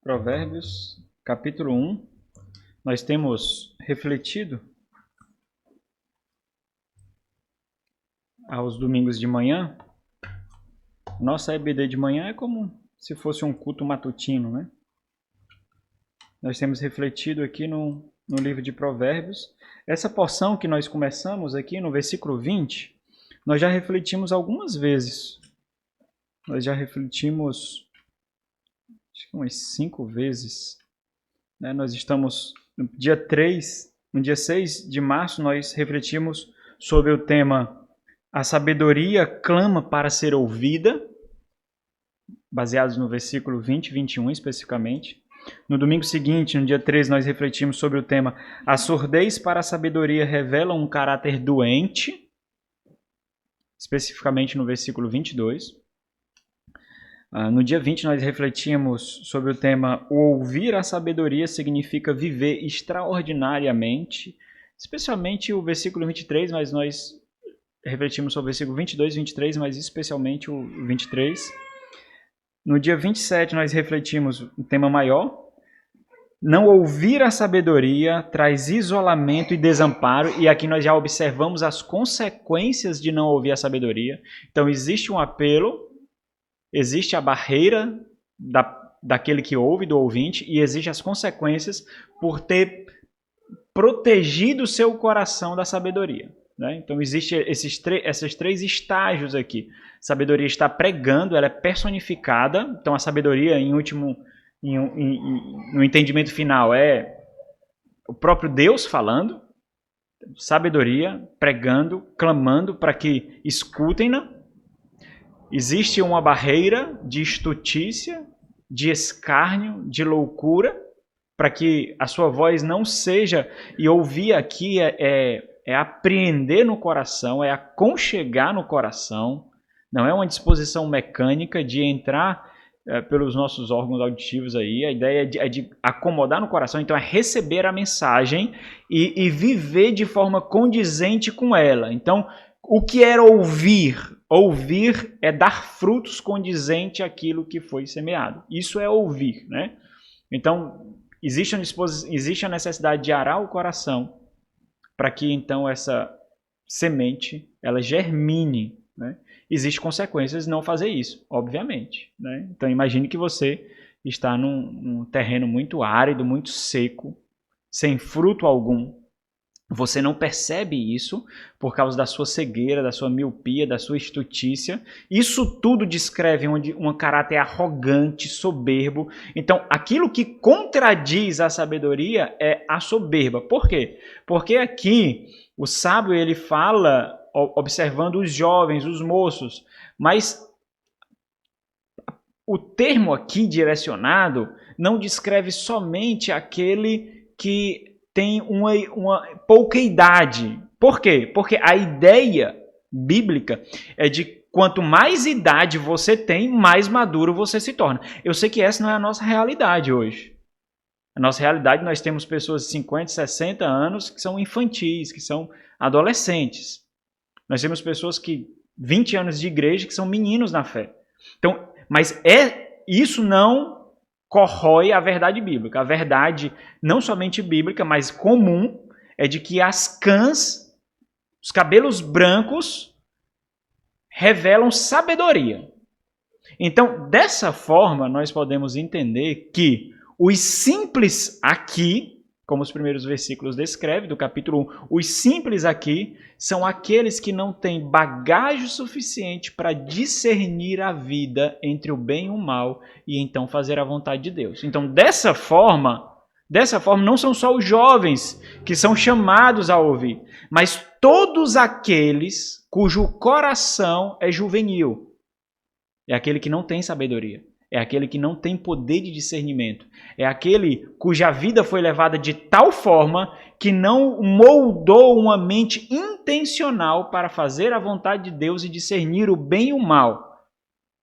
Provérbios, capítulo 1. Nós temos refletido aos domingos de manhã. Nossa EBD de manhã é como se fosse um culto matutino, né? Nós temos refletido aqui no livro de Provérbios. Essa porção que nós começamos aqui no versículo 20, nós já refletimos algumas vezes. Nós já refletimos acho que umas 5 vezes. Né? Nós estamos no dia 3, no dia 6 de março, nós refletimos sobre o tema A sabedoria clama para ser ouvida, baseados no versículo 20 e 21 especificamente. No domingo seguinte, no dia 13, nós refletimos sobre o tema A surdez para a sabedoria revela um caráter doente, especificamente no versículo 22. No dia 20, nós refletimos sobre o tema O ouvir a sabedoria significa viver extraordinariamente, especialmente o versículo 23, mas nós refletimos sobre o versículo 22 e 23, mas especialmente o 23. No dia 27, nós refletimos um tema maior. Não ouvir a sabedoria traz isolamento e desamparo, e aqui nós já observamos as consequências de não ouvir a sabedoria. Então, existe um apelo, existe a barreira daquele que ouve, do ouvinte, e existem as consequências por ter protegido seu coração da sabedoria. Né? Então, existem esses três estágios aqui. A sabedoria está pregando, ela é personificada. Então, a sabedoria, no entendimento final, é o próprio Deus falando. Sabedoria, pregando, clamando para que escutem-na. Existe uma barreira de estutícia, de escárnio, de loucura, para que a sua voz não seja, e ouvir aqui é apreender no coração, é aconchegar no coração, não é uma disposição mecânica de entrar pelos nossos órgãos auditivos aí, a ideia é de acomodar no coração, então é receber a mensagem e viver de forma condizente com ela. Então, o que era ouvir? Ouvir é dar frutos condizente àquilo que foi semeado. Isso é ouvir, né? Então, existe a necessidade de arar o coração para que então essa semente ela germine, né? Existem consequências de não fazer isso, obviamente, né? Então imagine que você está num terreno muito árido, muito seco, sem fruto algum. Você não percebe isso por causa da sua cegueira, da sua miopia, da sua estutícia. Isso tudo descreve um caráter arrogante, soberbo. Então, aquilo que contradiz a sabedoria é a soberba. Por quê? Porque aqui o sábio ele fala observando os jovens, os moços, mas o termo aqui direcionado não descreve somente aquele que tem uma pouca idade. Por quê? Porque a ideia bíblica é de quanto mais idade você tem, mais maduro você se torna. Eu sei que essa não é a nossa realidade hoje. A nossa realidade, nós temos pessoas de 50, 60 anos que são infantis, que são adolescentes. Nós temos pessoas que 20 anos de igreja que são meninos na fé. Então, mas isso não corrói a verdade bíblica. A verdade, não somente bíblica, mas comum, é de que as cãs, os cabelos brancos, revelam sabedoria. Então, dessa forma, nós podemos entender que os simples aqui, como os primeiros versículos descrevem, do capítulo 1, os simples aqui são aqueles que não têm bagagem suficiente para discernir a vida entre o bem e o mal e então fazer a vontade de Deus. Então, dessa forma, não são só os jovens que são chamados a ouvir, mas todos aqueles cujo coração é juvenil. É aquele que não tem sabedoria. É aquele que não tem poder de discernimento. É aquele cuja vida foi levada de tal forma que não moldou uma mente intencional para fazer a vontade de Deus e discernir o bem e o mal.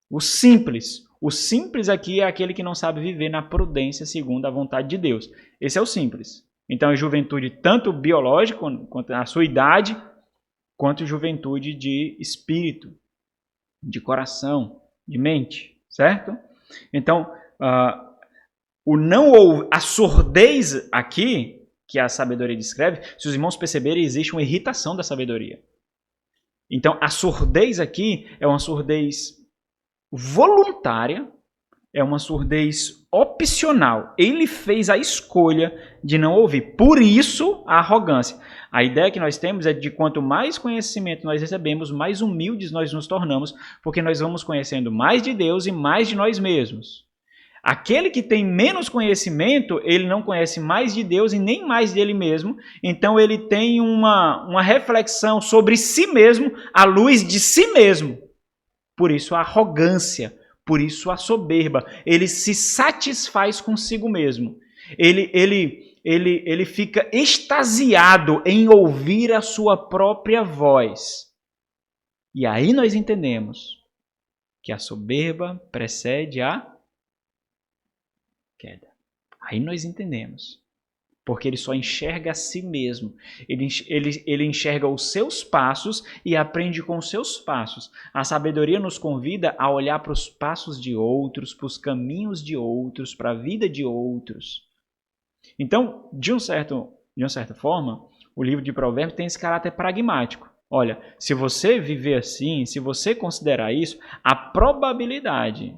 O simples. O simples aqui é aquele que não sabe viver na prudência segundo a vontade de Deus. Esse é o simples. Então, a juventude tanto biológica, quanto a sua idade, quanto juventude de espírito, de coração, de mente, certo? Então, A surdez aqui, que a sabedoria descreve, se os irmãos perceberem, existe uma irritação da sabedoria. Então, a surdez aqui é uma surdez voluntária, é uma surdez opcional. Ele fez a escolha de não ouvir. Por isso, a arrogância. A ideia que nós temos é de quanto mais conhecimento nós recebemos, mais humildes nós nos tornamos, porque nós vamos conhecendo mais de Deus e mais de nós mesmos. Aquele que tem menos conhecimento, ele não conhece mais de Deus e nem mais dele mesmo, então ele tem uma reflexão sobre si mesmo à luz de si mesmo. Por isso a arrogância, por isso a soberba. Ele se satisfaz consigo mesmo. Ele fica extasiado em ouvir a sua própria voz. E aí nós entendemos que a soberba precede a queda. Aí nós entendemos. Porque ele só enxerga a si mesmo. Ele enxerga os seus passos e aprende com os seus passos. A sabedoria nos convida a olhar para os passos de outros, para os caminhos de outros, para a vida de outros. Então, de uma certa forma, o livro de Provérbios tem esse caráter pragmático. Olha, se você viver assim, se você considerar isso, a probabilidade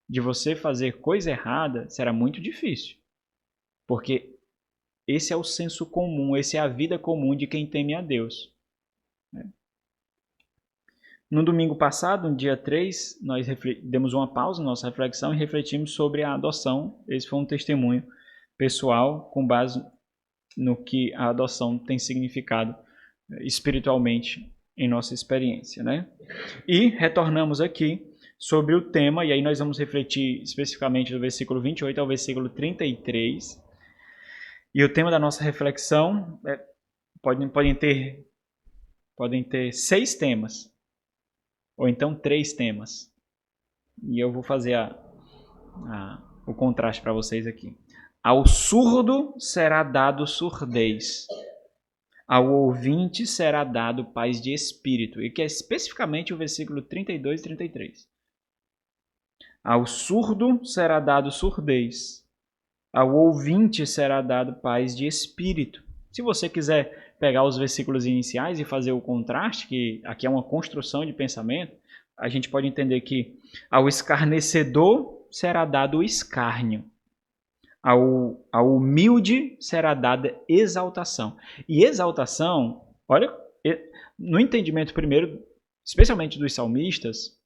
de você fazer coisa errada será muito difícil. Porque esse é o senso comum, essa é a vida comum de quem teme a Deus. No domingo passado, no dia 3, nós demos uma pausa na nossa reflexão e refletimos sobre a adoção. Esse foi um testemunho pessoal com base no que a adoção tem significado espiritualmente em nossa experiência, né? E retornamos aqui sobre o tema, e aí nós vamos refletir especificamente do versículo 28 ao versículo 33. E o tema da nossa reflexão podem ter 6 temas, ou então 3 temas. E eu vou fazer o contraste para vocês aqui. Ao surdo será dado surdez, ao ouvinte será dado paz de espírito, e que é especificamente o versículo 32 e 33. Ao surdo será dado surdez, ao ouvinte será dado paz de espírito. Se você quiser pegar os versículos iniciais e fazer o contraste, que aqui é uma construção de pensamento, a gente pode entender que ao escarnecedor será dado o escárnio, ao humilde será dada exaltação. E exaltação, olha, no entendimento primeiro, especialmente dos salmistas,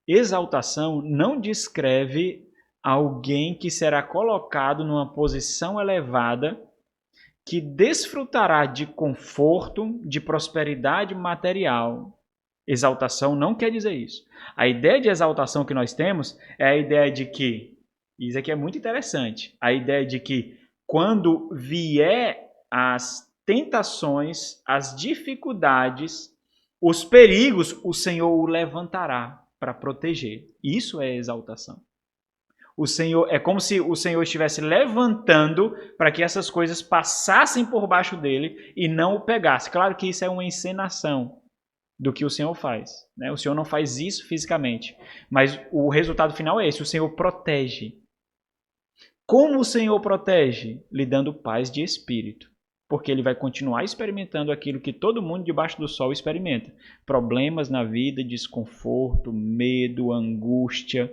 exaltação não descreve alguém que será colocado numa posição elevada, que desfrutará de conforto, de prosperidade material. Exaltação não quer dizer isso. A ideia de exaltação que nós temos é a ideia de que, isso aqui é muito interessante, a ideia de que quando vier as tentações, as dificuldades, os perigos, o Senhor o levantará para proteger. Isso é exaltação. O Senhor, é como se o Senhor estivesse levantando para que essas coisas passassem por baixo dele e não o pegasse. Claro que isso é uma encenação do que o Senhor faz, né? O Senhor não faz isso fisicamente, mas o resultado final é esse: o Senhor protege. Como o Senhor protege? Lhe dando paz de espírito. Porque ele vai continuar experimentando aquilo que todo mundo debaixo do sol experimenta. Problemas na vida, desconforto, medo, angústia.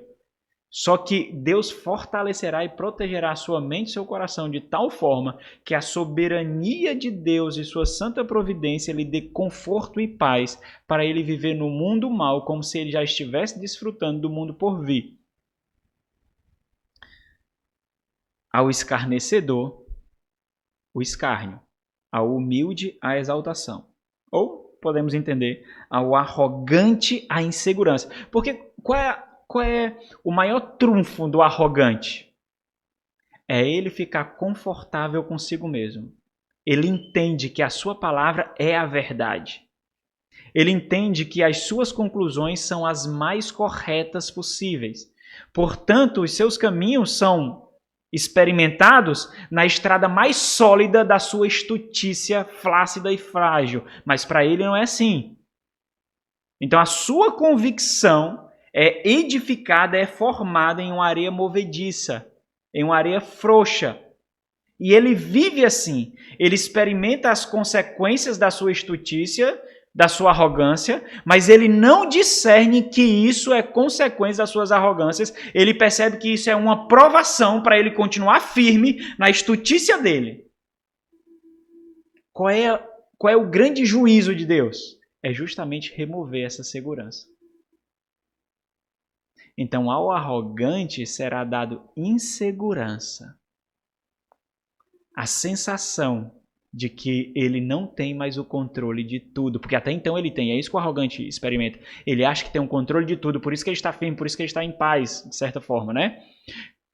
Só que Deus fortalecerá e protegerá a sua mente e seu coração de tal forma que a soberania de Deus e sua santa providência lhe dê conforto e paz para ele viver no mundo mal como se ele já estivesse desfrutando do mundo por vir. Ao escarnecedor, o escárnio, ao humilde, a exaltação. Ou, podemos entender, ao arrogante, a insegurança. Porque qual é o maior trunfo do arrogante? É ele ficar confortável consigo mesmo. Ele entende que a sua palavra é a verdade. Ele entende que as suas conclusões são as mais corretas possíveis. Portanto, os seus caminhos são experimentados na estrada mais sólida da sua estutícia flácida e frágil. Mas para ele não é assim. Então a sua convicção é edificada, é formada em uma areia movediça. em uma areia frouxa. E ele vive assim. Ele experimenta as consequências da sua estutícia, da sua arrogância, mas ele não discerne que isso é consequência das suas arrogâncias. Ele percebe que isso é uma provação para ele continuar firme na estutícia dele. Qual é o grande juízo de Deus? É justamente remover essa segurança. Então, ao arrogante será dado insegurança. A sensação de que ele não tem mais o controle de tudo, porque até então ele tem, é isso que o arrogante experimenta. Ele acha que tem um controle de tudo, por isso que ele está firme, por isso que ele está em paz, de certa forma, né?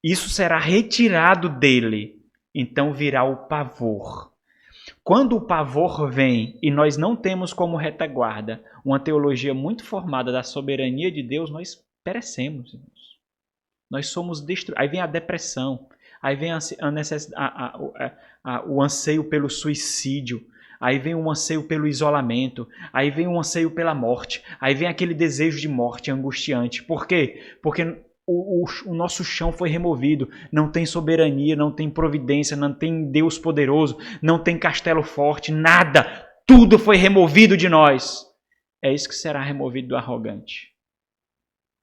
Isso será retirado dele, então virá o pavor. Quando o pavor vem e nós não temos como retaguarda uma teologia muito formada da soberania de Deus, nós perecemos, irmãos. Nós somos destruídos. Aí vem a depressão. Aí vem o anseio pelo suicídio. Aí vem o anseio pelo isolamento. Aí vem o anseio pela morte. Aí vem aquele desejo de morte angustiante. Por quê? Porque o nosso chão foi removido. Não tem soberania, não tem providência, não tem Deus poderoso, não tem castelo forte, nada. Tudo foi removido de nós. É isso que será removido do arrogante.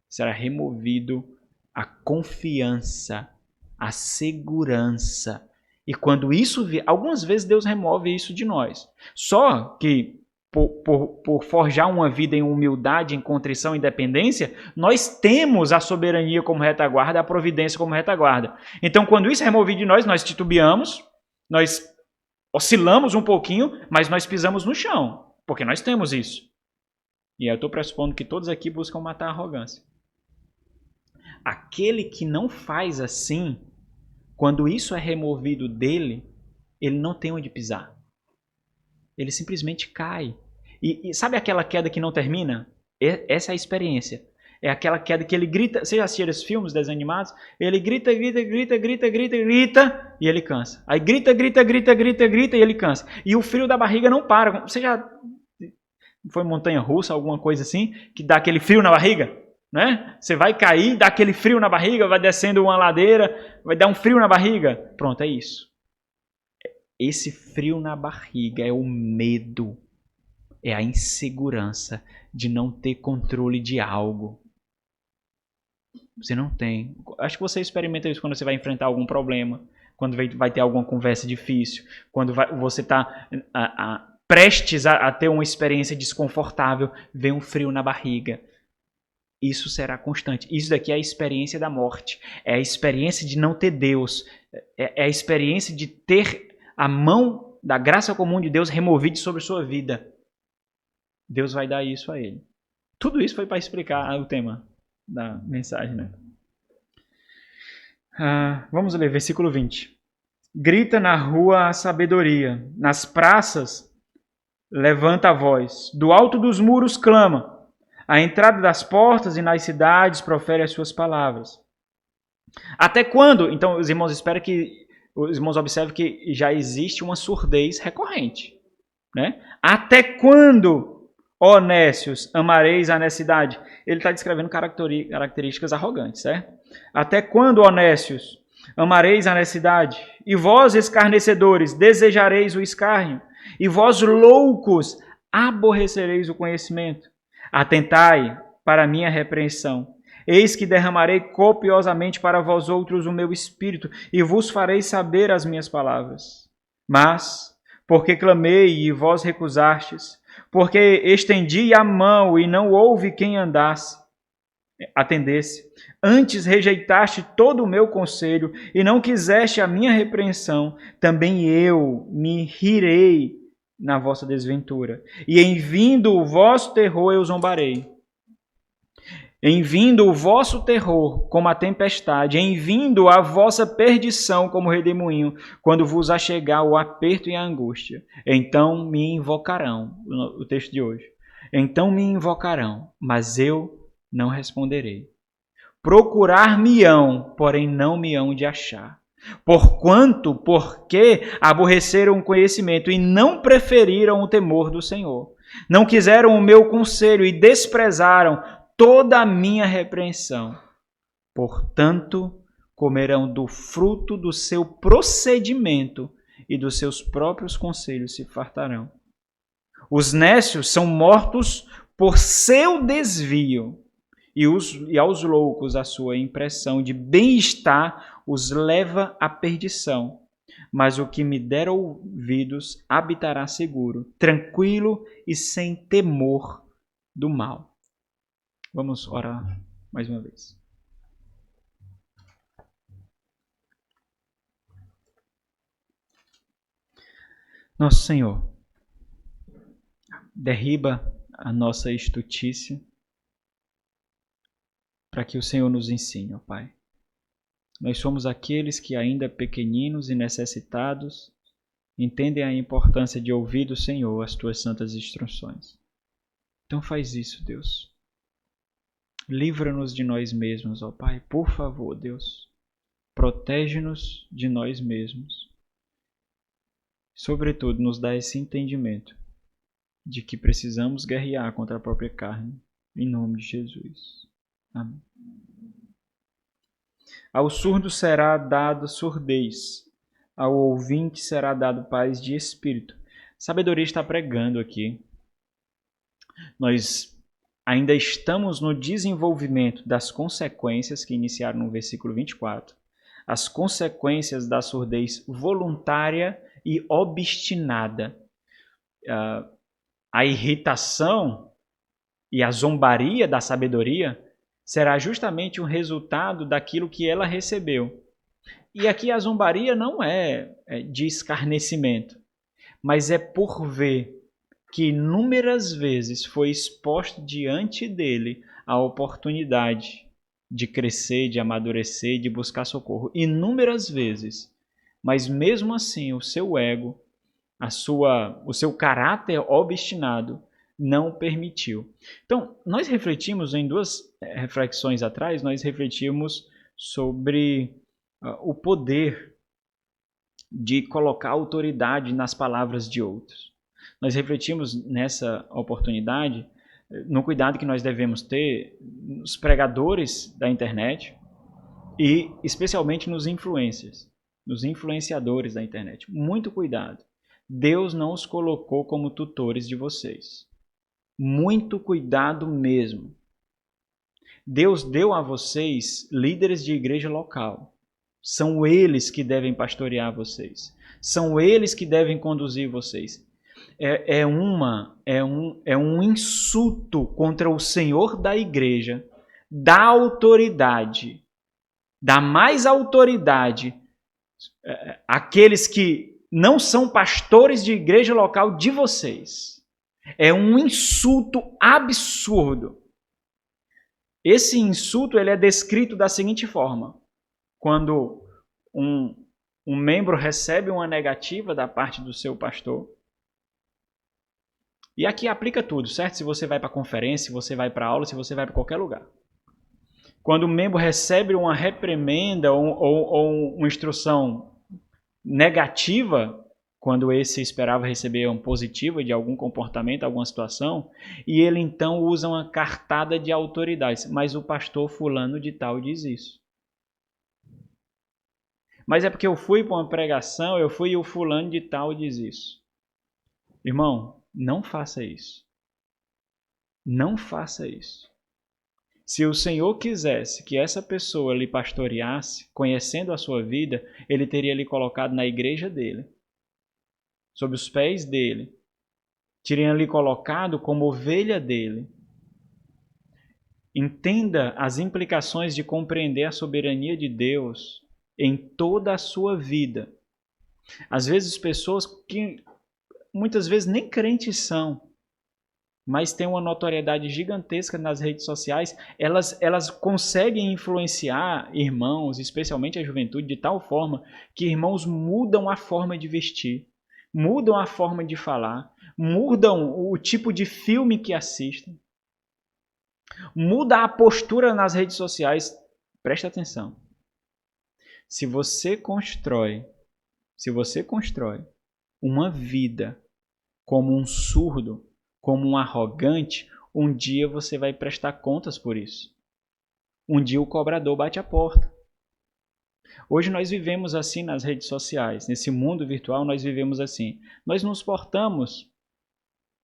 Será removido a confiança, a segurança. E quando isso vier, algumas vezes Deus remove isso de nós. Só que por forjar uma vida em humildade, em contrição e dependência, nós temos a soberania como retaguarda, a providência como retaguarda. Então, quando isso é removido de nós, nós titubeamos, nós oscilamos um pouquinho, mas nós pisamos no chão, porque nós temos isso. E eu estou pressupondo que todos aqui buscam matar a arrogância. Aquele que não faz assim, quando isso é removido dele, ele não tem onde pisar. Ele simplesmente cai. E sabe aquela queda que não termina? Essa é a experiência. É aquela queda que ele grita. Você já assistiu esses filmes desanimados? Ele grita, grita, grita, grita, grita, grita e ele cansa. Aí grita, grita, grita, grita, grita e ele cansa. E o frio da barriga não para. Você já foi montanha-russa, alguma coisa assim, que dá aquele frio na barriga? Né? Você vai cair, dá aquele frio na barriga, vai descendo uma ladeira, vai dar um frio na barriga. Pronto, é isso. Esse frio na barriga é o medo, é a insegurança de não ter controle de algo. Você não tem. Acho que você experimenta isso quando você vai enfrentar algum problema, quando vai ter alguma conversa difícil, quando você está prestes a ter uma experiência desconfortável, vem um frio na barriga. Isso será constante. Isso daqui é a experiência da morte. É a experiência de não ter Deus. É a experiência de ter a mão da graça comum de Deus removida sobre sua vida. Deus vai dar isso a ele. Tudo isso foi para explicar o tema da mensagem, né? Vamos ler, versículo 20. Grita na rua a sabedoria, nas praças levanta a voz, do alto dos muros clama, à entrada das portas e nas cidades profere as suas palavras. Até quando? Então, os irmãos observem que já existe uma surdez recorrente, né? Até quando, ó nécios, amareis a necessidade? Ele está descrevendo características arrogantes, certo? Até quando, ó nécios, amareis a necessidade? E vós, escarnecedores, desejareis o escárnio? E vós, loucos, aborrecereis o conhecimento? Atentai para a minha repreensão. Eis que derramarei copiosamente para vós outros o meu espírito, e vos farei saber as minhas palavras. Mas, porque clamei e vós recusastes, porque estendi a mão e não houve quem atendesse, antes rejeitaste todo o meu conselho e não quiseste a minha repreensão, também eu me rirei na vossa desventura, e em vindo o vosso terror eu zombarei. Em vindo o vosso terror como a tempestade, em vindo a vossa perdição como redemoinho, quando vos achegar o aperto e a angústia, então me invocarão, o texto de hoje, então me invocarão, mas eu não responderei. Procurar-me-ão, porém não me hão de achar. Porque aborreceram o conhecimento e não preferiram o temor do Senhor. Não quiseram o meu conselho e desprezaram toda a minha repreensão. Portanto, comerão do fruto do seu procedimento e dos seus próprios conselhos se fartarão. Os nécios são mortos por seu desvio, e aos loucos a sua impressão de bem-estar os leva à perdição. Mas o que me der ouvidos habitará seguro, tranquilo e sem temor do mal. Vamos orar mais uma vez. Nosso Senhor, derriba a nossa estutícia para que o Senhor nos ensine, ó Pai. Nós somos aqueles que ainda pequeninos e necessitados entendem a importância de ouvir do Senhor as tuas santas instruções. Então faz isso, Deus. Livra-nos de nós mesmos, ó Pai. Por favor, Deus. Protege-nos de nós mesmos. Sobretudo, nos dá esse entendimento de que precisamos guerrear contra a própria carne. Em nome de Jesus. Amém. Ao surdo será dado surdez, ao ouvinte será dado paz de espírito. Sabedoria está pregando aqui. Nós ainda estamos no desenvolvimento das consequências que iniciaram no versículo 24. As consequências da surdez voluntária e obstinada. A irritação e a zombaria da sabedoria será justamente um resultado daquilo que ela recebeu. E aqui a zombaria não é de escarnecimento, mas é por ver que inúmeras vezes foi exposto diante dele a oportunidade de crescer, de amadurecer, de buscar socorro. Inúmeras vezes. Mas mesmo assim, o seu ego, o seu caráter obstinado, não permitiu. Então, nós refletimos em duas reflexões atrás, nós refletimos sobre o poder de colocar autoridade nas palavras de outros. Nós refletimos nessa oportunidade no cuidado que nós devemos ter nos pregadores da internet e especialmente nos influencers, nos influenciadores da internet. Muito cuidado. Deus não os colocou como tutores de vocês. Muito cuidado mesmo. Deus deu a vocês líderes de igreja local. São eles que devem pastorear vocês. São eles que devem conduzir vocês. É um insulto contra o Senhor da igreja, da autoridade, da mais autoridade, aqueles que não são pastores de igreja local de vocês. É um insulto absurdo. Esse insulto ele é descrito da seguinte forma. Quando um membro recebe uma negativa da parte do seu pastor, e aqui aplica tudo, certo? Se você vai para a conferência, se você vai para a aula, se você vai para qualquer lugar. Quando um membro recebe uma reprimenda ou uma instrução negativa, quando esse esperava receber uma positiva de algum comportamento, alguma situação, e ele então usa uma cartada de autoridades. Mas o pastor fulano de tal diz isso. Mas é porque eu fui para uma pregação, eu fui e o fulano de tal diz isso. Irmão, não faça isso. Não faça isso. Se o Senhor quisesse que essa pessoa lhe pastoreasse, conhecendo a sua vida, ele teria lhe colocado na igreja dele, sob os pés dele, teria lhe colocado como ovelha dele. Entenda as implicações de compreender a soberania de Deus em toda a sua vida. Às vezes pessoas que muitas vezes nem crentes são, mas têm uma notoriedade gigantesca nas redes sociais, elas conseguem influenciar irmãos, especialmente a juventude, de tal forma que irmãos mudam a forma de vestir, mudam a forma de falar, mudam o tipo de filme que assistem, muda a postura nas redes sociais. Presta atenção. Se você constrói uma vida como um surdo, como um arrogante, um dia você vai prestar contas por isso. Um dia o cobrador bate a porta. Hoje nós vivemos assim nas redes sociais, nesse mundo virtual nós vivemos assim. Nós nos portamos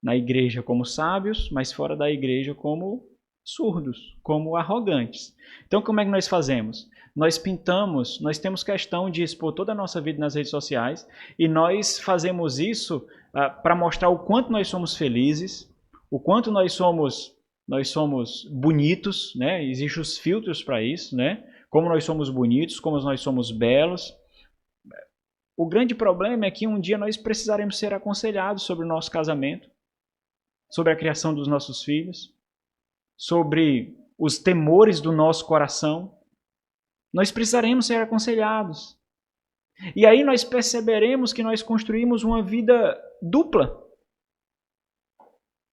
na igreja como sábios, mas fora da igreja como surdos, como arrogantes. Então como é que nós fazemos? Nós pintamos, nós temos questão de expor toda a nossa vida nas redes sociais e nós fazemos isso para mostrar o quanto nós somos felizes, o quanto nós somos bonitos, né? Existem os filtros para isso, né? Como nós somos bonitos, como nós somos belos. O grande problema é que um dia nós precisaremos ser aconselhados sobre o nosso casamento, sobre a criação dos nossos filhos, sobre os temores do nosso coração. Nós precisaremos ser aconselhados. E aí nós perceberemos que nós construímos uma vida dupla.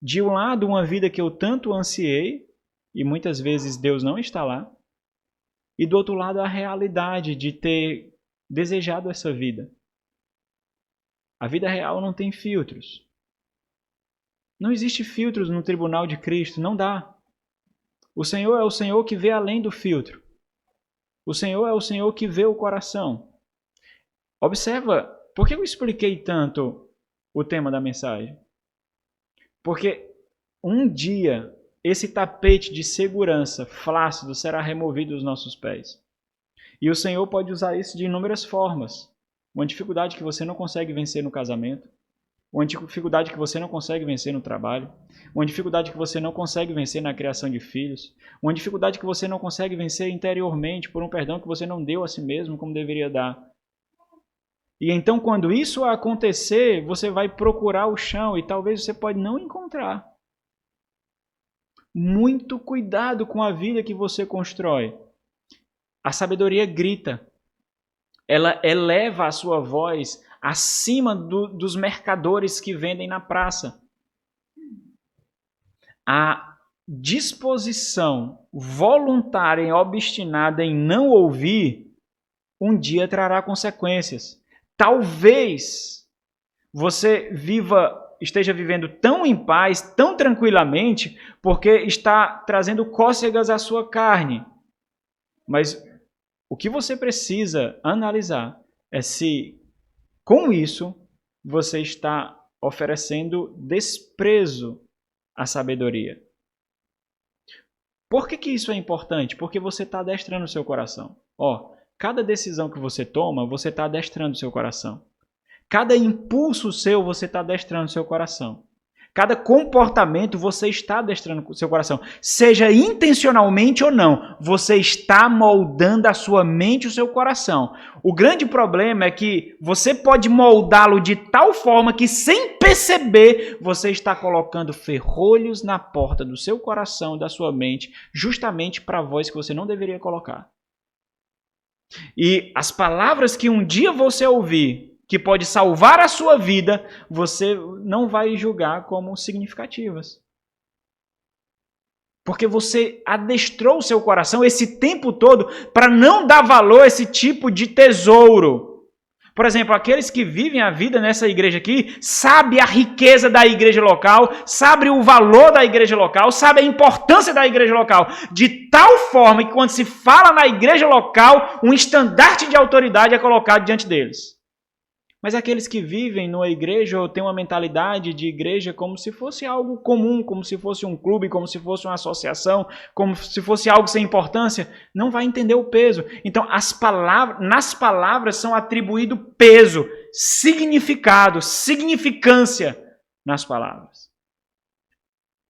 De um lado, uma vida que eu tanto ansiei, e muitas vezes Deus não está lá. E do outro lado, a realidade de ter desejado essa vida. A vida real não tem filtros. Não existe filtros no tribunal de Cristo, não dá. O Senhor é o Senhor que vê além do filtro. O Senhor é o Senhor que vê o coração. Observa, por que eu expliquei tanto o tema da mensagem? Porque um dia esse tapete de segurança flácido será removido dos nossos pés. E o Senhor pode usar isso de inúmeras formas. Uma dificuldade que você não consegue vencer no casamento, uma dificuldade que você não consegue vencer no trabalho, uma dificuldade que você não consegue vencer na criação de filhos, uma dificuldade que você não consegue vencer interiormente por um perdão que você não deu a si mesmo como deveria dar. E então, quando isso acontecer, você vai procurar o chão e talvez você pode não encontrar. Muito cuidado com a vida que você constrói. A sabedoria grita. Ela eleva a sua voz acima dos mercadores que vendem na praça. A disposição voluntária e obstinada em não ouvir, um dia trará consequências. Talvez você esteja vivendo tão em paz, tão tranquilamente, porque está trazendo cócegas à sua carne. Mas o que você precisa analisar é se, com isso, você está oferecendo desprezo à sabedoria. Por que isso é importante? Porque você está adestrando o seu coração. Cada decisão que você toma, você está adestrando o seu coração. Cada impulso seu, você está adestrando o seu coração. Cada comportamento, você está adestrando o seu coração. Seja intencionalmente ou não, você está moldando a sua mente e o seu coração. O grande problema é que você pode moldá-lo de tal forma que, sem perceber, você está colocando ferrolhos na porta do seu coração, da sua mente, justamente para a voz que você não deveria colocar. E as palavras que um dia você ouvir, que pode salvar a sua vida, você não vai julgar como significativas. Porque você adestrou o seu coração esse tempo todo para não dar valor a esse tipo de tesouro. Por exemplo, aqueles que vivem a vida nessa igreja aqui, sabem a riqueza da igreja local, sabem o valor da igreja local, sabem a importância da igreja local, de tal forma que quando se fala na igreja local, um estandarte de autoridade é colocado diante deles. Mas aqueles que vivem numa igreja ou têm uma mentalidade de igreja como se fosse algo comum, como se fosse um clube, como se fosse uma associação, como se fosse algo sem importância, não vai entender o peso. Então, nas palavras são atribuído peso, significado, significância nas palavras.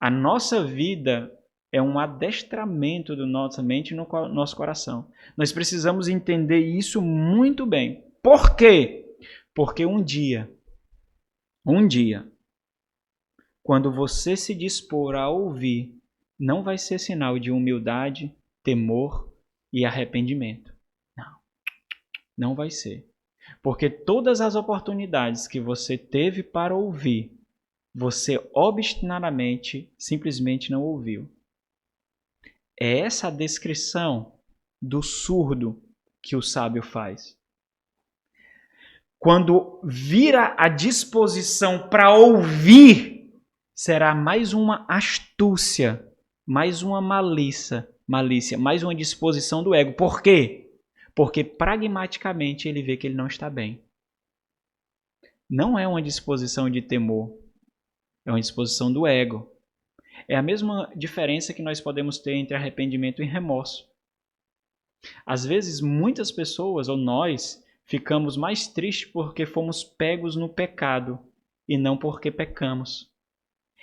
A nossa vida é um adestramento da nossa mente e no nosso coração. Nós precisamos entender isso muito bem. Por quê? Porque um dia, quando você se dispor a ouvir, não vai ser sinal de humildade, temor e arrependimento. Não vai ser. Porque todas as oportunidades que você teve para ouvir, você obstinadamente, simplesmente não ouviu. É essa a descrição do surdo que o sábio faz. Quando vira a disposição para ouvir, será mais uma astúcia, mais uma malícia, mais uma disposição do ego. Por quê? porque pragmaticamente ele vê que ele não está bem. Não é uma disposição de temor, é uma disposição do ego. É a mesma diferença que nós podemos ter entre arrependimento e remorso. Às vezes, muitas pessoas, ou nós, ficamos mais tristes porque fomos pegos no pecado e não porque pecamos.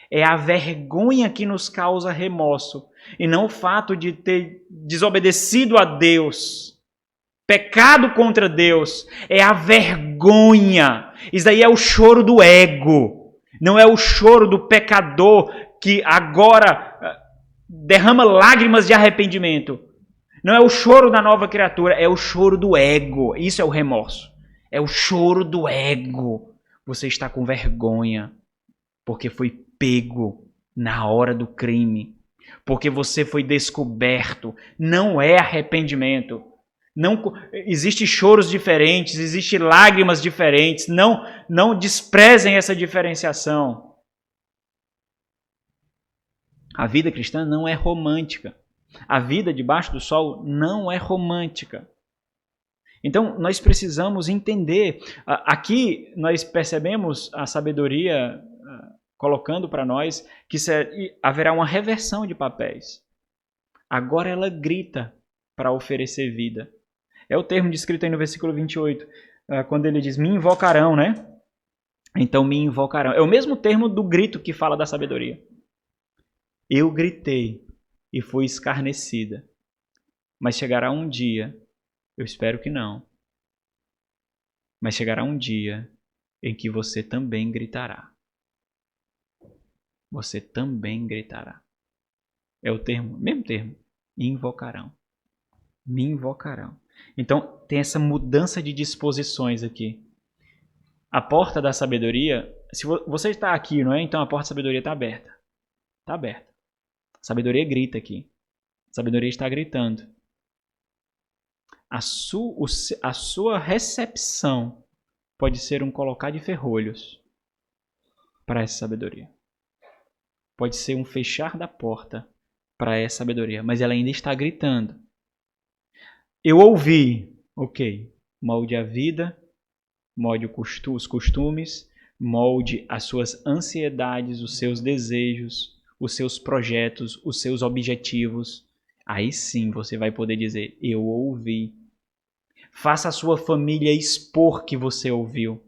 É a vergonha que nos causa remorso e não o fato de ter desobedecido a Deus, pecado contra Deus. É a vergonha. Isso daí é o choro do ego. Não é o choro do pecador que agora derrama lágrimas de arrependimento. Não é o choro da nova criatura, é o choro do ego. Isso é o remorso. É o choro do ego. Você está com vergonha porque foi pego na hora do crime, porque você foi descoberto. Não é arrependimento. Não existe choros diferentes, existe lágrimas diferentes. Não desprezem essa diferenciação. A vida cristã não é romântica. A vida debaixo do sol não é romântica. Então, nós precisamos entender. Aqui nós percebemos a sabedoria colocando para nós que haverá uma reversão de papéis. Agora ela grita para oferecer vida. É o termo descrito aí no versículo 28, quando ele diz, me invocarão, né? Então me invocarão. É o mesmo termo do grito que fala da sabedoria. Eu gritei e fui escarnecida. Mas chegará um dia, eu espero que não, mas chegará um dia em que você também gritará. Você também gritará. É o termo, mesmo termo, invocarão. Me invocarão. Então tem essa mudança de disposições aqui. A porta da sabedoria, se você está aqui, não é? Então a porta da sabedoria está aberta. Está aberta. A sabedoria grita aqui. A sabedoria está gritando. A sua recepção pode ser um colocar de ferrolhos para essa sabedoria. Pode ser um fechar da porta para essa sabedoria, mas ela ainda está gritando. Eu ouvi, ok, molde a vida, molde os costumes, molde as suas ansiedades, os seus desejos, os seus projetos, os seus objetivos. Aí sim você vai poder dizer, eu ouvi. Faça a sua família expor que você ouviu.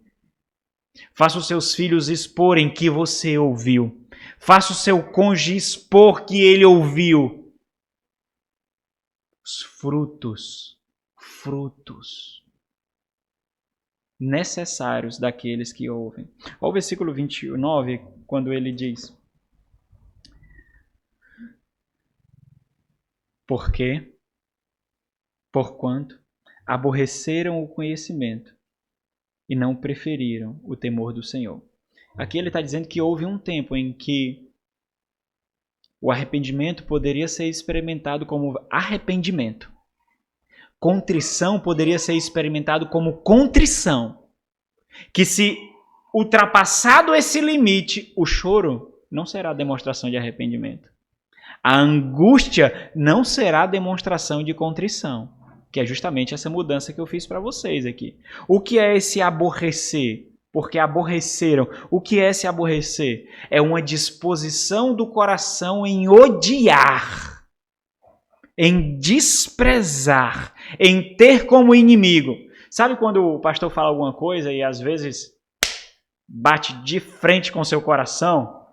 Faça os seus filhos exporem que você ouviu. Faça o seu cônjuge expor que ele ouviu. Os frutos necessários daqueles que ouvem. Olha o versículo 29, quando ele diz: Porque, porquanto, aborreceram o conhecimento e não preferiram o temor do Senhor. Aqui ele está dizendo que houve um tempo em que o arrependimento poderia ser experimentado como arrependimento. Contrição poderia ser experimentado como contrição. Que se ultrapassado esse limite, o choro não será demonstração de arrependimento. A angústia não será demonstração de contrição. Que é justamente essa mudança que eu fiz para vocês aqui. O que é esse aborrecer? Porque aborreceram. O que é esse aborrecer? É uma disposição do coração em odiar, em desprezar, em ter como inimigo. Sabe quando o pastor fala alguma coisa e às vezes bate de frente com seu coração?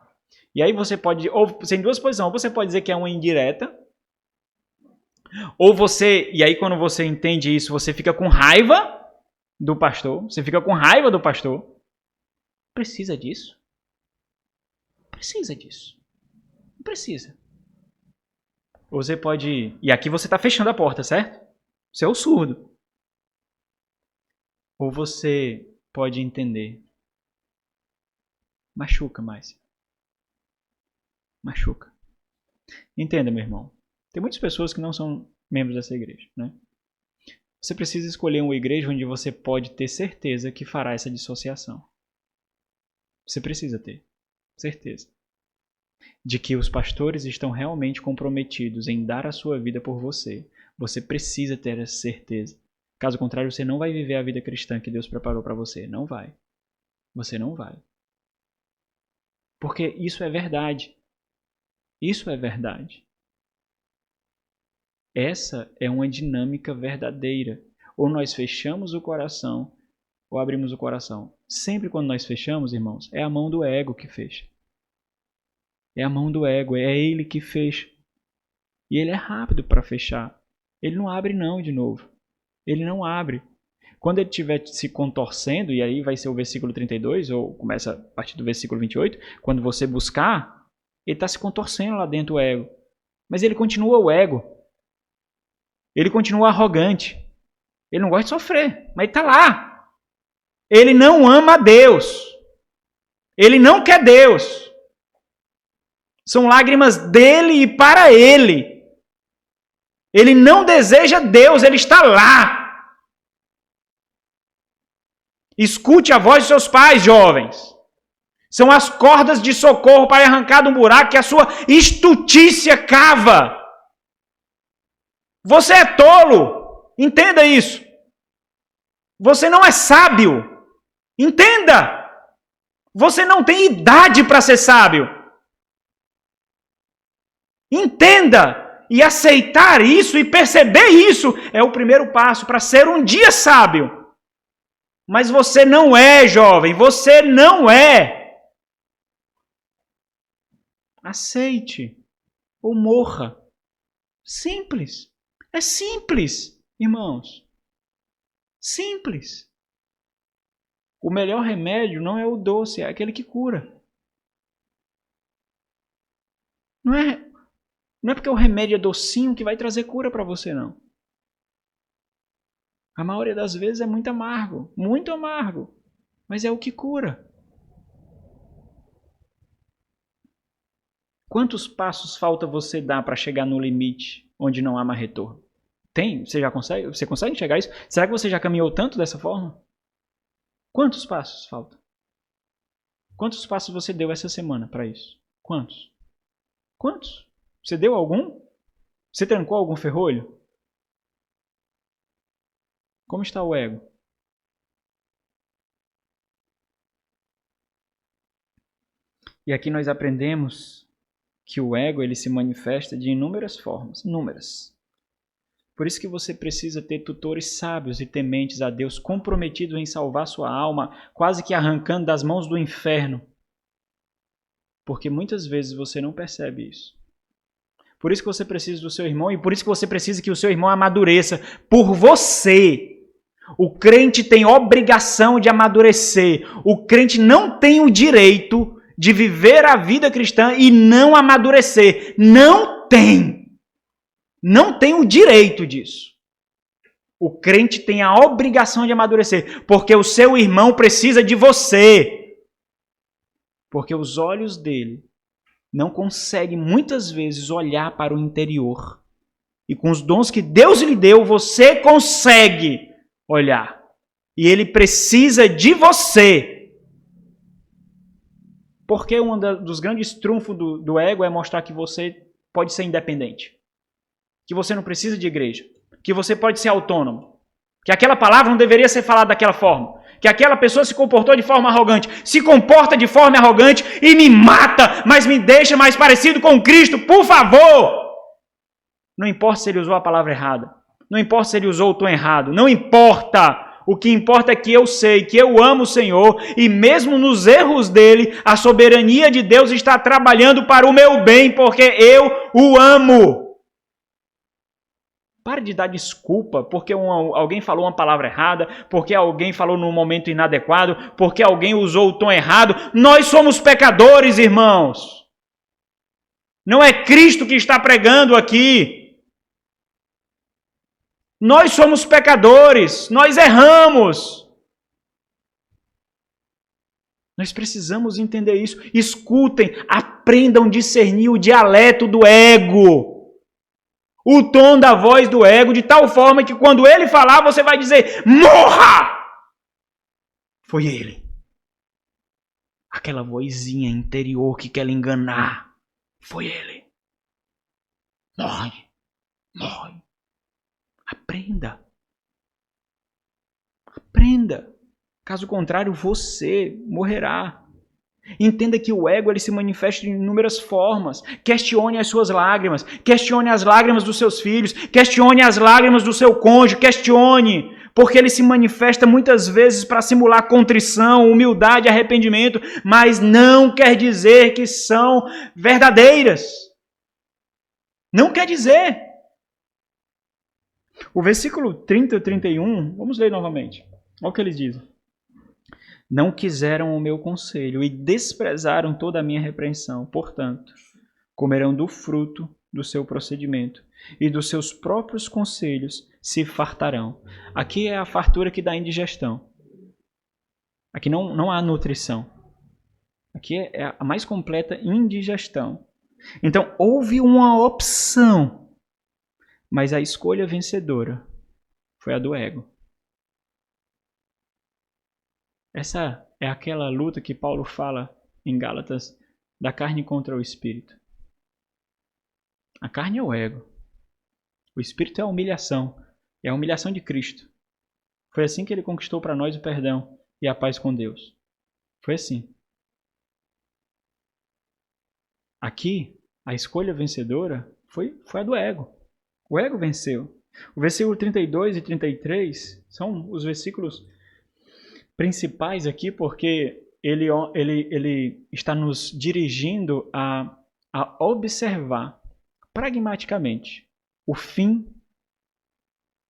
E aí você pode, ou tem duas posições, ou você pode dizer que é uma indireta, ou você, e aí quando você entende isso, você fica com raiva do pastor, você fica com raiva do pastor. Precisa disso? Precisa disso. Não precisa. Ou você pode, e aqui você está fechando a porta, certo? Você é o surdo. Ou você pode entender. Machuca mais. Machuca. Entenda, meu irmão. Tem muitas pessoas que não são membros dessa igreja, né? Você precisa escolher uma igreja onde você pode ter certeza que fará essa dissociação. Você precisa ter certeza de que os pastores estão realmente comprometidos em dar a sua vida por você. Você precisa ter essa certeza. Caso contrário, você não vai viver a vida cristã que Deus preparou para você. Não vai. Você não vai. Porque isso é verdade. Isso é verdade. Essa é uma dinâmica verdadeira. Ou nós fechamos o coração, ou abrimos o coração. Sempre quando nós fechamos, irmãos, é a mão do ego que fecha. É a mão do ego, é ele que fecha. E ele é rápido para fechar. Ele não abre não de novo. Ele não abre. Quando ele estiver se contorcendo, e aí vai ser o versículo 32, ou começa a partir do versículo 28, quando você buscar, ele está se contorcendo lá dentro do ego. Mas ele continua o ego. Ele continua arrogante. Ele não gosta de sofrer, mas ele está lá. Ele não ama Deus. Ele não quer Deus. São lágrimas dele e para ele. Ele não deseja Deus, ele está lá. Escute a voz de seus pais, jovens. São as cordas de socorro para arrancar de um buraco que a sua estutícia cava. Você é tolo. Entenda isso. Você não é sábio. Entenda. Você não tem idade para ser sábio. Entenda. E aceitar isso e perceber isso é o primeiro passo para ser um dia sábio. Mas você não é, jovem. Você não é. Aceite ou morra. Simples. É simples, irmãos. Simples. O melhor remédio não é o doce, é aquele que cura. Não é porque o remédio é docinho que vai trazer cura para você, não. A maioria das vezes é muito amargo, mas é o que cura. Quantos passos falta você dar para chegar no limite onde não há mais retorno? Tem? Você já consegue? Você consegue enxergar isso? Será que você já caminhou tanto dessa forma? Quantos passos faltam? Quantos passos você deu essa semana para isso? Quantos? Quantos? Você deu algum? Você trancou algum ferrolho? Como está o ego? E aqui nós aprendemos que o ego ele se manifesta de inúmeras formas, inúmeras. Por isso que você precisa ter tutores sábios e tementes a Deus, comprometidos em salvar sua alma, quase que arrancando das mãos do inferno. Porque muitas vezes você não percebe isso. Por isso que você precisa do seu irmão e por isso que você precisa que o seu irmão amadureça por você. O crente tem obrigação de amadurecer. O crente não tem o direito de viver a vida cristã e não amadurecer. Não tem. Não tem o direito disso. O crente tem a obrigação de amadurecer, porque o seu irmão precisa de você. Porque os olhos dele não conseguem muitas vezes olhar para o interior. E com os dons que Deus lhe deu, você consegue olhar. E ele precisa de você. Porque um dos grandes trunfos do ego é mostrar que você pode ser independente. Que você não precisa de igreja. Que você pode ser autônomo. Que aquela palavra não deveria ser falada daquela forma. Que aquela pessoa se comportou de forma arrogante. Se comporta de forma arrogante e me mata, mas me deixa mais parecido com Cristo, por favor. Não importa se ele usou a palavra errada. Não importa se ele usou o tom errado. Não importa. O que importa é que eu sei que eu amo o Senhor e mesmo nos erros dele, a soberania de Deus está trabalhando para o meu bem, porque eu o amo. Pare de dar desculpa porque alguém falou uma palavra errada, porque alguém falou num momento inadequado, porque alguém usou o tom errado. Nós somos pecadores, irmãos. Não é Cristo que está pregando aqui. Nós somos pecadores, nós erramos. Nós precisamos entender isso. Escutem, aprendam a discernir o dialeto do ego. O tom da voz do ego, de tal forma que quando ele falar, você vai dizer, morra! Foi ele. Aquela vozinha interior que quer lhe enganar. Foi ele. Morre. Morre. Aprenda. Caso contrário, você morrerá. Entenda que o ego ele se manifesta de inúmeras formas. Questione as suas lágrimas. Questione as lágrimas dos seus filhos. Questione as lágrimas do seu cônjuge. Questione. Porque ele se manifesta muitas vezes para simular contrição, humildade, arrependimento. Mas não quer dizer que são verdadeiras. Não quer dizer. O versículo 30 e 31, vamos ler novamente. Olha o que ele diz. Não quiseram o meu conselho e desprezaram toda a minha repreensão. Portanto, comerão do fruto do seu procedimento e dos seus próprios conselhos se fartarão. Aqui é a fartura que dá indigestão. Aqui não há nutrição. Aqui é a mais completa indigestão. Então, houve uma opção, mas a escolha vencedora foi a do ego. Essa é aquela luta que Paulo fala em Gálatas, da carne contra o espírito. A carne é o ego. O espírito é a humilhação. É a humilhação de Cristo. Foi assim que ele conquistou para nós o perdão e a paz com Deus. Foi assim. Aqui, a escolha vencedora foi a do ego. O ego venceu. O versículo 32 e 33 são os versículos principais aqui, porque ele está nos dirigindo a observar pragmaticamente o fim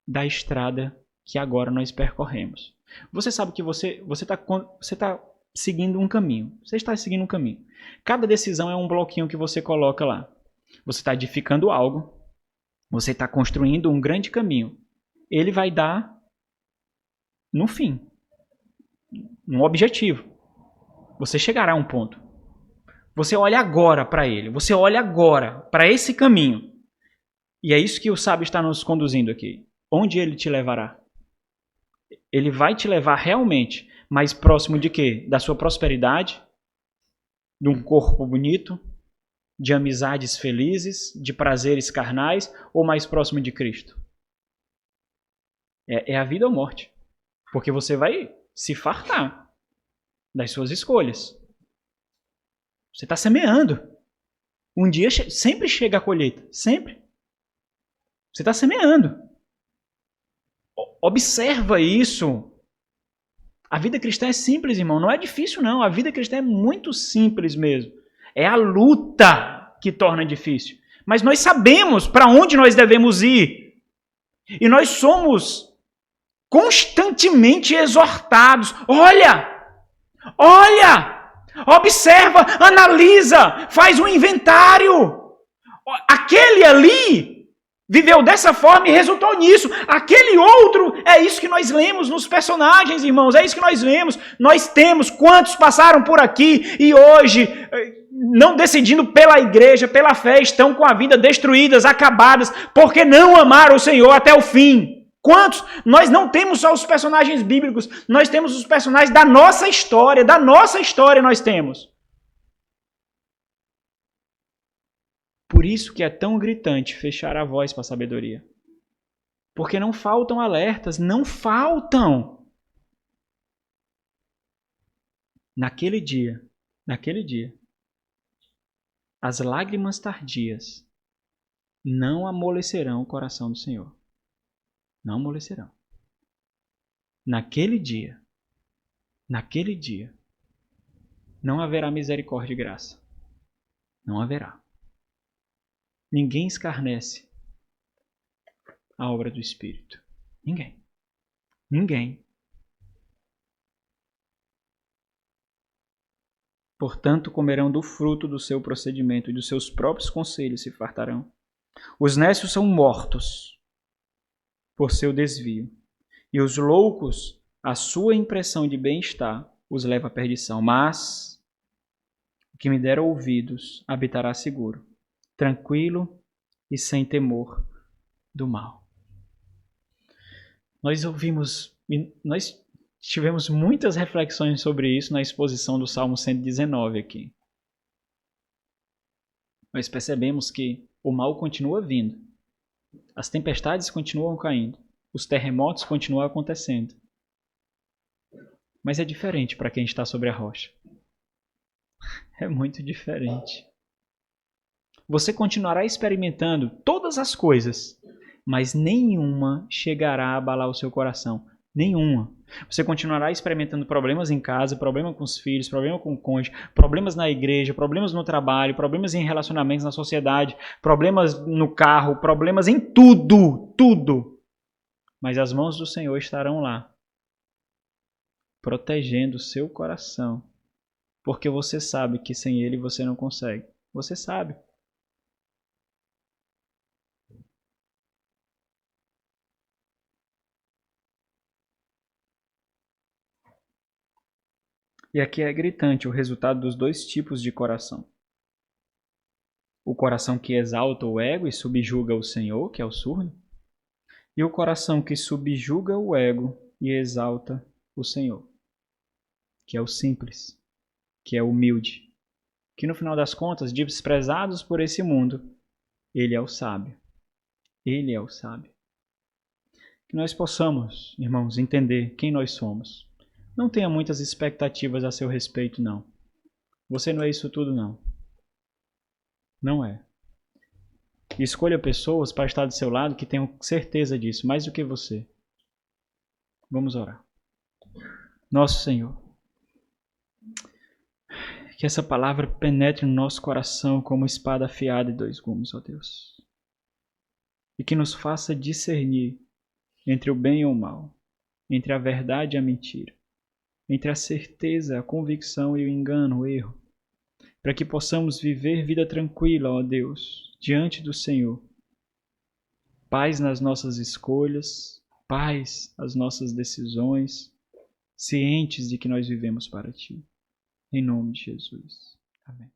da estrada que agora nós percorremos. Você sabe que você está seguindo um caminho. Você está seguindo um caminho. Cada decisão é um bloquinho que você coloca lá. Você está edificando algo. Você está construindo um grande caminho. Ele vai dar no fim. Um objetivo. Você chegará a um ponto. Você olha agora para ele. Você olha agora para esse caminho. E é isso que o sábio está nos conduzindo aqui. Onde ele te levará? Ele vai te levar realmente mais próximo de quê? Da sua prosperidade, de um corpo bonito, de amizades felizes, de prazeres carnais, ou mais próximo de Cristo? É a vida ou morte. Porque você vai se fartar das suas escolhas. Você está semeando. Um dia sempre chega a colheita. Sempre. Você está semeando. Observa isso. A vida cristã é simples, irmão. Não é difícil, não. A vida cristã é muito simples mesmo. É a luta que torna difícil. Mas nós sabemos para onde nós devemos ir. E nós somos constantemente exortados. Olha! Observa, analisa, faz um inventário. Aquele ali viveu dessa forma e resultou nisso. Aquele outro, é isso que nós lemos nos personagens, irmãos. É isso que nós lemos. Nós temos quantos passaram por aqui e hoje, não decidindo pela igreja, pela fé, estão com a vida destruídas, acabadas, porque não amaram o Senhor até o fim. Quantos? Nós não temos só os personagens bíblicos, nós temos os personagens da nossa história nós temos. Por isso que é tão gritante fechar a voz para a sabedoria. Porque não faltam alertas, não faltam. Naquele dia, as lágrimas tardias não amolecerão o coração do Senhor. Não amolecerão. Naquele dia, não haverá misericórdia e graça. Não haverá. Ninguém escarnece a obra do Espírito. Ninguém. Portanto, comerão do fruto do seu procedimento e dos seus próprios conselhos se fartarão. Os nécios são mortos por seu desvio, e os loucos, a sua impressão de bem-estar, os leva à perdição. Mas o que me der ouvidos habitará seguro, tranquilo e sem temor do mal. Nós tivemos muitas reflexões sobre isso na exposição do Salmo 119 aqui. Nós percebemos que o mal continua vindo. As tempestades continuam caindo. Os terremotos continuam acontecendo. Mas é diferente para quem está sobre a rocha. É muito diferente. Você continuará experimentando todas as coisas, mas nenhuma chegará a abalar o seu coração. Nenhuma. Você continuará experimentando problemas em casa, problema com os filhos, problema com o cônjuge, problemas na igreja, problemas no trabalho, problemas em relacionamentos na sociedade, problemas no carro, problemas em tudo, tudo. Mas as mãos do Senhor estarão lá, protegendo o seu coração, porque você sabe que sem Ele você não consegue. Você sabe. E aqui é gritante o resultado dos dois tipos de coração. O coração que exalta o ego e subjuga o Senhor, que é o surdo, e o coração que subjuga o ego e exalta o Senhor, que é o simples, que é o humilde, que no final das contas, desprezados por esse mundo, ele é o sábio. Ele é o sábio. Que nós possamos, irmãos, entender quem nós somos. Não tenha muitas expectativas a seu respeito, não. Você não é isso tudo, não. Não é. Escolha pessoas para estar do seu lado que tenham certeza disso, mais do que você. Vamos orar. Nosso Senhor, que essa palavra penetre no nosso coração como espada afiada de dois gumes, ó Deus. E que nos faça discernir entre o bem e o mal, entre a verdade e a mentira, entre a certeza, a convicção e o engano, o erro, para que possamos viver vida tranquila, ó Deus, diante do Senhor. Paz nas nossas escolhas, paz nas nossas decisões, cientes de que nós vivemos para Ti. Em nome de Jesus. Amém.